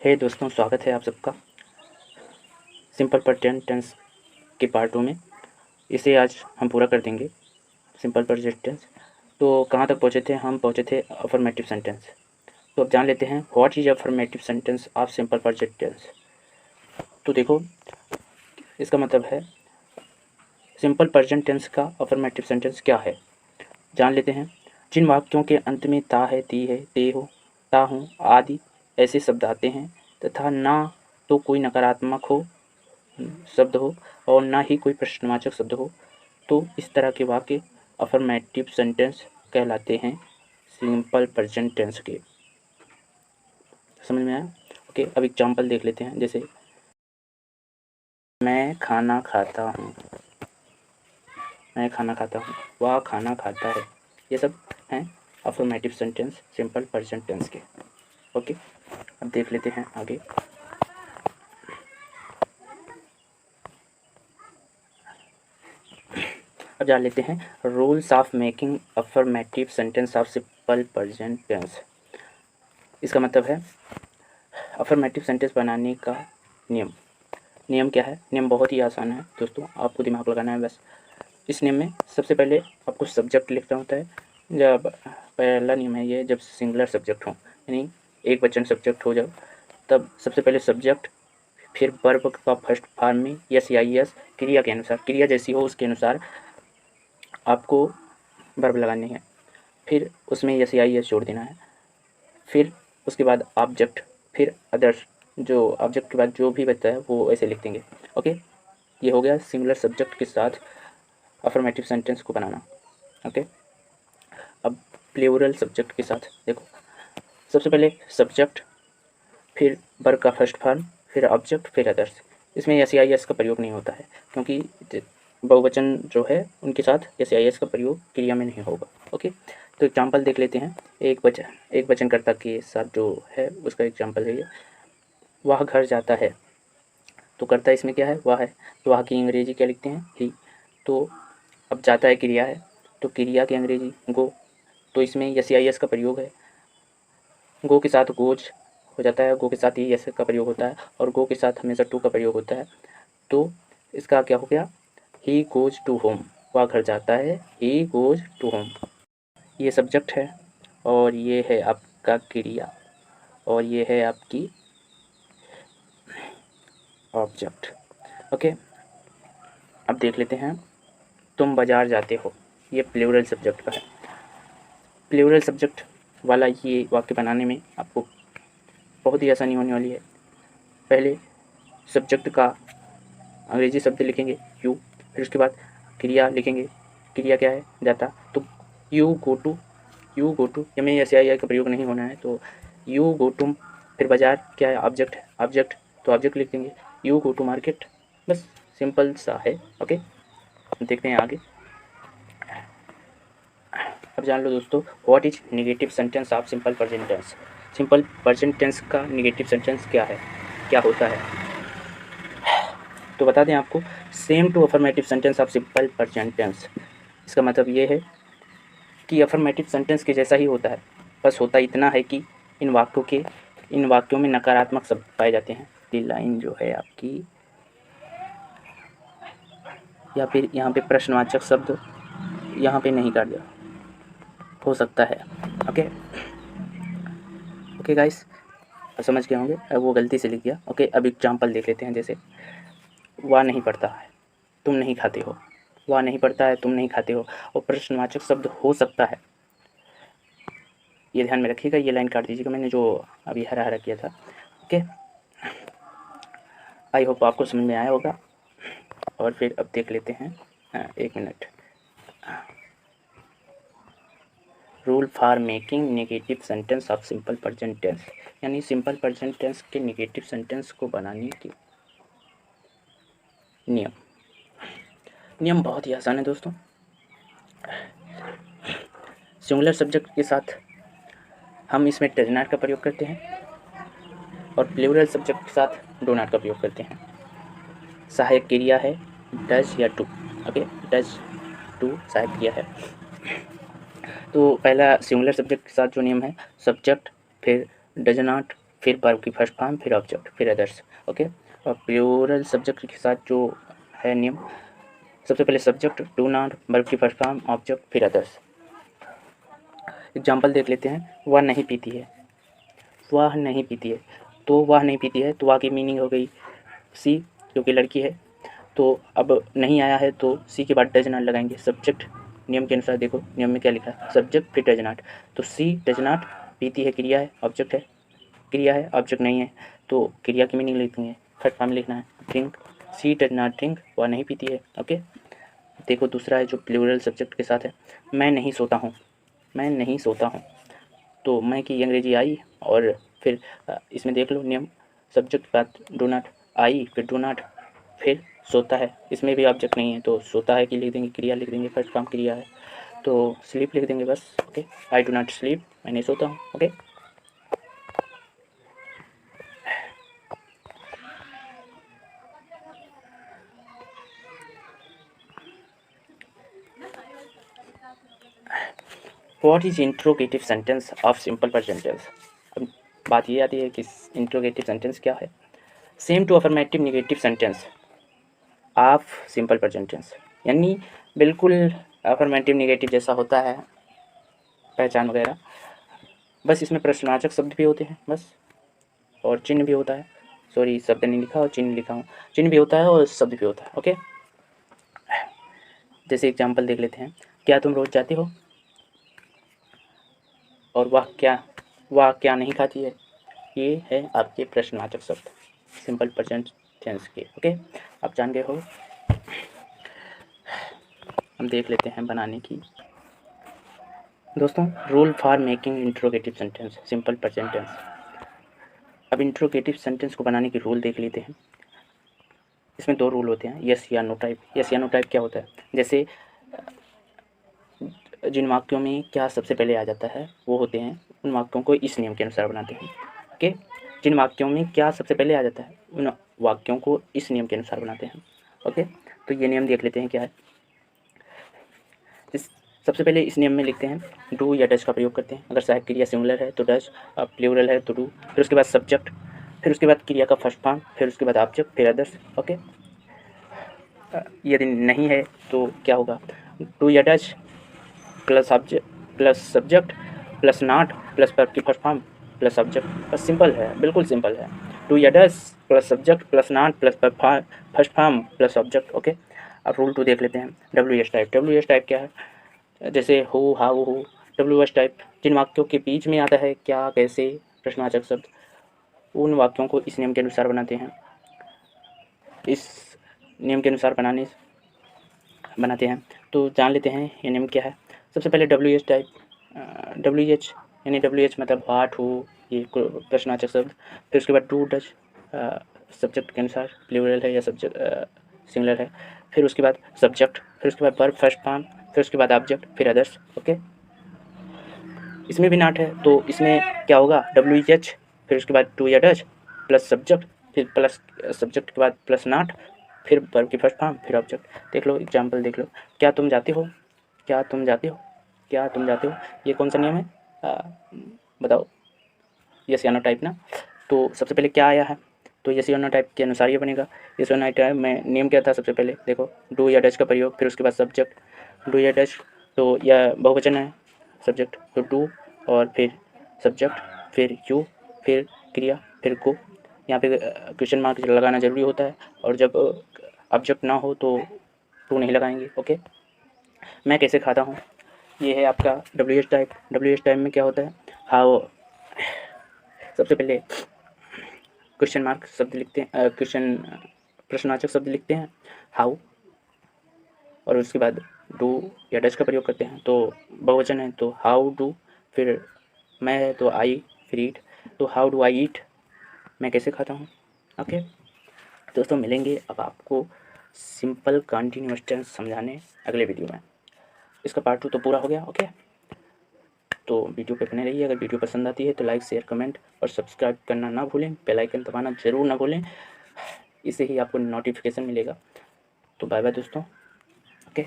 हे दोस्तों, स्वागत है आप सबका सिंपल प्रेजेंट टेंस के पार्ट 2 में। इसे आज हम पूरा कर देंगे। सिंपल प्रेजेंट टेंस तो कहाँ तक पहुँचे थे? हम पहुँचे थे अफर्मेटिव सेंटेंस। तो अब जान लेते हैं what is affirmative sentence of simple present tense. तो देखो, इसका मतलब है सिंपल प्रेजेंट टेंस का अफर्मेटिव सेंटेंस क्या है, जान लेते हैं। जिन वाक्यों के अंत में ता है, ती है, ते हो, ता हूँ आदि ऐसे शब्द आते हैं तथा ना तो कोई नकारात्मक शब्द हो और ना ही कोई प्रश्नवाचक शब्द हो, तो इस तरह के वाक्य अफर्मेटिव सेंटेंस कहलाते हैं सिंपल प्रेजेंट टेंस के। समझ में आया? ओके, अब एग्जाम्पल देख लेते हैं। जैसे मैं खाना खाता हूँ, मैं खाना खाता हूँ, वह खाना खाता है। ये सब हैं affirmative sentence simple present tense के। ओके, अब देख लेते हैं आगे। अब जान लेते हैं rules of making affirmative sentence of simple present tense. इसका मतलब है अफर्मेटिव सेंटेंस बनाने का नियम क्या है? नियम बहुत ही आसान है दोस्तों, आपको दिमाग लगाना है बस। इस नियम में सबसे पहले आपको सब्जेक्ट लिखना होता है। जब पहला नियम है ये, जब सिंगुलर सब्जेक्ट हो, यानी एक वचन सब्जेक्ट हो, जब तब सबसे पहले सब्जेक्ट, फिर वर्ब का फर्स्ट फॉर्म में यस या यस, क्रिया के अनुसार, क्रिया जैसी हो उसके अनुसार आपको वर्ब लगानी है। फिर उसमें यस या यस जोड़ देना है। फिर उसके बाद ऑब्जेक्ट, फिर अदर्स, जो ऑब्जेक्ट के बाद जो भी बचता है वो ऐसे लिख देंगे। ओके, ये हो गया सिंगुलर सब्जेक्ट के साथ अफर्मेटिव सेंटेंस को बनाना। ओके, अब प्लूरल सब्जेक्ट के साथ देखो, सबसे पहले सब्जेक्ट, फिर वर्ब का फर्स्ट फॉर्म, फिर ऑब्जेक्ट, फिर अदर्स। इसमें एस आई एस का प्रयोग नहीं होता है क्योंकि बहुवचन जो है उनके साथ एस आई एस का प्रयोग क्रिया में नहीं होगा। ओके, तो एग्जाम्पल देख लेते हैं। एक वचनकर्ता के साथ जो है उसका एग्जाम्पल है ये, वह घर जाता है। तो कर्ता इसमें क्या है? वह है। तो वह की अंग्रेजी क्या लिखते हैं? ही। तो अब जाता है क्रिया है, तो क्रिया की अंग्रेजी गो। तो इसमें एस आई एस का प्रयोग है। गो के साथ गोज हो जाता है, गो के साथ ही एस का प्रयोग होता है और गो के साथ हमेशा टू का प्रयोग होता है। तो इसका क्या हो गया? ही गोज टू होम, वह घर जाता है, ही गोज टू होम। ये सब्जेक्ट है और ये है आपका क्रिया और ये है आपकी ऑब्जेक्ट। ओके, अब देख लेते हैं तुम बाजार जाते हो। ये प्लूरल सब्जेक्ट का है। प्लूरल सब्जेक्ट वाला ये वाक्य बनाने में आपको बहुत ही आसानी होने वाली है। पहले सब्जेक्ट का अंग्रेजी शब्द लिखेंगे यू, फिर उसके बाद क्रिया लिखेंगे। क्रिया क्या है? जाता। तो you go to, you go to, या में ऐसे आई का प्रयोग नहीं होना है, तो यू गो टू। फिर बाजार क्या है? ऑब्जेक्ट है, ऑब्जेक्ट, तो ऑब्जेक्ट लिख देंगे यू गो टू मार्केट। बस सिंपल सा है। ओके, देखते हैं आगे। अब जान लो दोस्तों what is negative sentence of simple present tense. Simple present tense का नेगेटिव सेंटेंस क्या है, क्या होता है? तो बता दें आपको, same to affirmative sentence of simple present tense. इसका मतलब ये है कि अफर्मेटिव सेंटेंस के जैसा ही होता है, बस होता इतना है कि इन वाक्यों में नकारात्मक शब्द पाए जाते हैं। ये लाइन जो है आपकी, या फिर यहाँ पे प्रश्नवाचक शब्द यहाँ पे नहीं काट दिया, हो सकता है। ओके ओके गाइस, समझ गए होंगे। अब वो गलती से लिख गया। ओके, अब एग्जाम्पल देख लेते हैं। जैसे वह नहीं पढ़ता है, तुम नहीं खाते हो। वह नहीं पढ़ता है, तुम नहीं खाते हो, और प्रश्नवाचक शब्द हो सकता है। ये ध्यान में रखिएगा, ये लाइन काट दीजिएगा, मैंने जो अभी हरा हरा किया था। ओके, आई होप आपको समझ में आया होगा। और फिर अब देख लेते हैं, एक minute. Rule for making negative sentence of simple present tense, यानी सिंपल प्रेजेंट टेंस के नेगेटिव सेंटेंस को बनाने की नियम बहुत ही आसान है दोस्तों। सिंगुलर सब्जेक्ट के साथ हम इसमें डज नॉट का प्रयोग करते हैं और प्लूरल सब्जेक्ट के साथ डू नॉट का प्रयोग करते हैं। सहायक क्रिया है डज या टू। ओके, डज टू सहायक क्रिया है। तो पहला सिंगुलर सब्जेक्ट के साथ जो नियम है, सब्जेक्ट, फिर डज नॉट, फिर वर्ब की फर्स्ट फॉर्म, फिर ऑब्जेक्ट, फिर अदर्स। ओके, और प्लूरल सब्जेक्ट के साथ जो है नियम, सबसे पहले सब्जेक्ट, डू नॉट, वर्ब की फर्स्ट फॉर्म, ऑब्जेक्ट, फिर अदर्स। एग्जाम्पल देख लेते हैं। वह नहीं पीती है, वह नहीं पीती है, तो वह नहीं पीती है तो वह की मीनिंग हो गई सी, क्योंकि लड़की है। तो अब नहीं आया है तो सी के बाद डज नॉट लगाएंगे। सब्जेक्ट नियम के अनुसार देखो, नियम में क्या लिखा है, सब्जेक्ट फिर डज नॉट। तो सी डज नॉट, पीती है क्रिया है, ऑब्जेक्ट है, क्रिया है, ऑब्जेक्ट नहीं है, तो क्रिया की मीनिंग लिखेंगे, फर्स्ट फॉर्म लिखना है drink, she does not drink, वह नहीं पीती है। ओके, देखो दूसरा है जो प्लूरल सब्जेक्ट के साथ है, मैं नहीं सोता हूँ, मैं नहीं सोता हूँ। तो मैं की अंग्रेजी आई, और फिर इसमें देख लो नियम, सब्जेक्ट के बाद डू नॉट, आई फिर डू नॉट, फिर सोता है, इसमें भी ऑब्जेक्ट नहीं है तो सोता है कि लिख देंगे, क्रिया लिख देंगे, फर्स्ट फॉर्म क्रिया है, तो स्लीप लिख देंगे बस। Okay, I do not sleep, मैं नहीं सोता हूँ। Okay, what is interrogative sentence of simple present tense. अब बात ये आती है कि इंट्रोगेटिव सेंटेंस क्या है। Same to affirmative negative sentence of simple present tense, यानी बिल्कुल अफर्मेटिव नेगेटिव जैसा होता है, पहचान वगैरह, बस इसमें प्रश्नवाचक शब्द भी होते हैं बस, और चिन्ह भी होता है। सॉरी, शब्द नहीं लिखा और चिन्ह लिखा हूँ, चिन्ह भी होता है और शब्द भी होता है। ओके, जैसे एग्जाम्पल देख लेते हैं। क्या तुम रोज जाते हो, और वह क्या नहीं खाती है, ये है आपके प्रश्नवाचक शब्द सिंपल प्रेजेंट टेंस के। ओके, आप जान गए हो। हम देख लेते हैं बनाने की। दोस्तों, rule for making interrogative sentence simple present tense. अब इंट्रोगेटिव सेंटेंस को बनाने के रूल देख लेते हैं। इसमें 2 रूल होते हैं, यस या नो टाइप। यस या नो टाइप क्या होता है, जैसे जिन वाक्यों में क्या सबसे पहले आ जाता है वो होते हैं, उन वाक्यों को इस नियम के अनुसार बनाते हैं। ओके, जिन वाक्यों में क्या सबसे पहले आ जाता है उन वाक्यों को इस नियम के अनुसार बनाते हैं। ओके, तो ये नियम देख लेते हैं क्या है। सबसे पहले इस नियम में लिखते हैं डू या डज का प्रयोग करते हैं। अगर सहायक क्रिया सिंगुलर है तो डज, प्लूरल है तो डू, फिर उसके बाद सब्जेक्ट, फिर उसके बाद क्रिया का फर्स्ट फॉर्म, फिर उसके बाद ऑब्जेक्ट, फिर अदर्स। ओके, यदि नहीं है तो क्या होगा, डू या does plus object plus subject plus not plus verb की फर्स्ट फॉर्म प्लस ऑब्जेक्ट। बस सिंपल है, बिल्कुल सिंपल है। डू या does plus subject plus not plus first form plus object. Okay, अब रूल 2 देख लेते हैं। W S type. W S type क्या है, जैसे हो, हाउ, हो। डब्ल्यू एस टाइप जिन वाक्यों के बीच में आता है क्या, कैसे, प्रश्नवाचक शब्द, उन वाक्यों को इस नियम के अनुसार बनाते हैं। इस नियम के अनुसार बनाते हैं। तो जान लेते हैं ये नियम क्या है। सबसे पहले W H type, W H यानी डब्ल्यू एच मतलब वाट, हु, ये प्रश्नवाचक शब्द। फिर उसके बाद डू डज सब्जेक्ट के अनुसार प्लूरल है या सब्जेक्ट सिंगुलर है। फिर उसके बाद सब्जेक्ट, फिर उसके बाद वर्ब फर्स्ट फॉर्म, फिर उसके बाद ऑब्जेक्ट, फिर अदर्स। ओके, इसमें भी नॉट है तो इसमें क्या होगा, डब्ल्यू एच फिर उसके बाद डू या डज प्लस सब्जेक्ट, फिर प्लस सब्जेक्ट के बाद प्लस नॉट, फिर वर्ब की फर्स्ट फॉर्म, फिर ऑब्जेक्ट। देख लो एग्जाम्पल देख लो। क्या तुम जाते हो, क्या तुम जाते हो, क्या तुम जाते हो, ये कौन सा नियम है, बताओ। यस या नो टाइप ना। तो सबसे पहले क्या आया है, तो यस या नो टाइप के अनुसार ये बनेगा। यस या नो टाइप में नियम क्या था, सबसे पहले देखो डू या डज का प्रयोग, फिर उसके बाद सब्जेक्ट, डू या डज तो यह बहुवचन है, सब्जेक्ट तो डू, और फिर सब्जेक्ट, फिर यू, फिर क्रिया, फिर को। यहाँ पे क्वेश्चन मार्क लगाना ज़रूरी होता है, और जब ऑब्जेक्ट ना हो तो टू नहीं लगाएंगे। ओके, मैं कैसे खाता हूँ, ये है आपका W H type. W H type में क्या होता है, हाउ, सबसे पहले क्वेश्चन मार्क शब्द लिखते हैं, क्वेश्चन प्रश्नवाचक शब्द लिखते हैं हाउ, और उसके बाद डू या डज का प्रयोग करते हैं। तो बहुवचन है तो हाउ डू, फिर मैं है तो आई, फिर ईट, तो हाउ डू आई ईट, मैं कैसे खाता हूँ। ओके दोस्तों, मिलेंगे अब आपको सिंपल कंटिन्यूअस टेंस समझाने अगले वीडियो में। इसका पार्ट 2 तो पूरा हो गया। ओके, तो वीडियो पे बने रहिए। अगर वीडियो पसंद आती है तो लाइक, शेयर, कमेंट और सब्सक्राइब करना ना भूलें। बेल आइकन दबाना ज़रूर ना भूलें, इससे ही आपको नोटिफिकेशन मिलेगा। तो बाय बाय दोस्तों। ओके।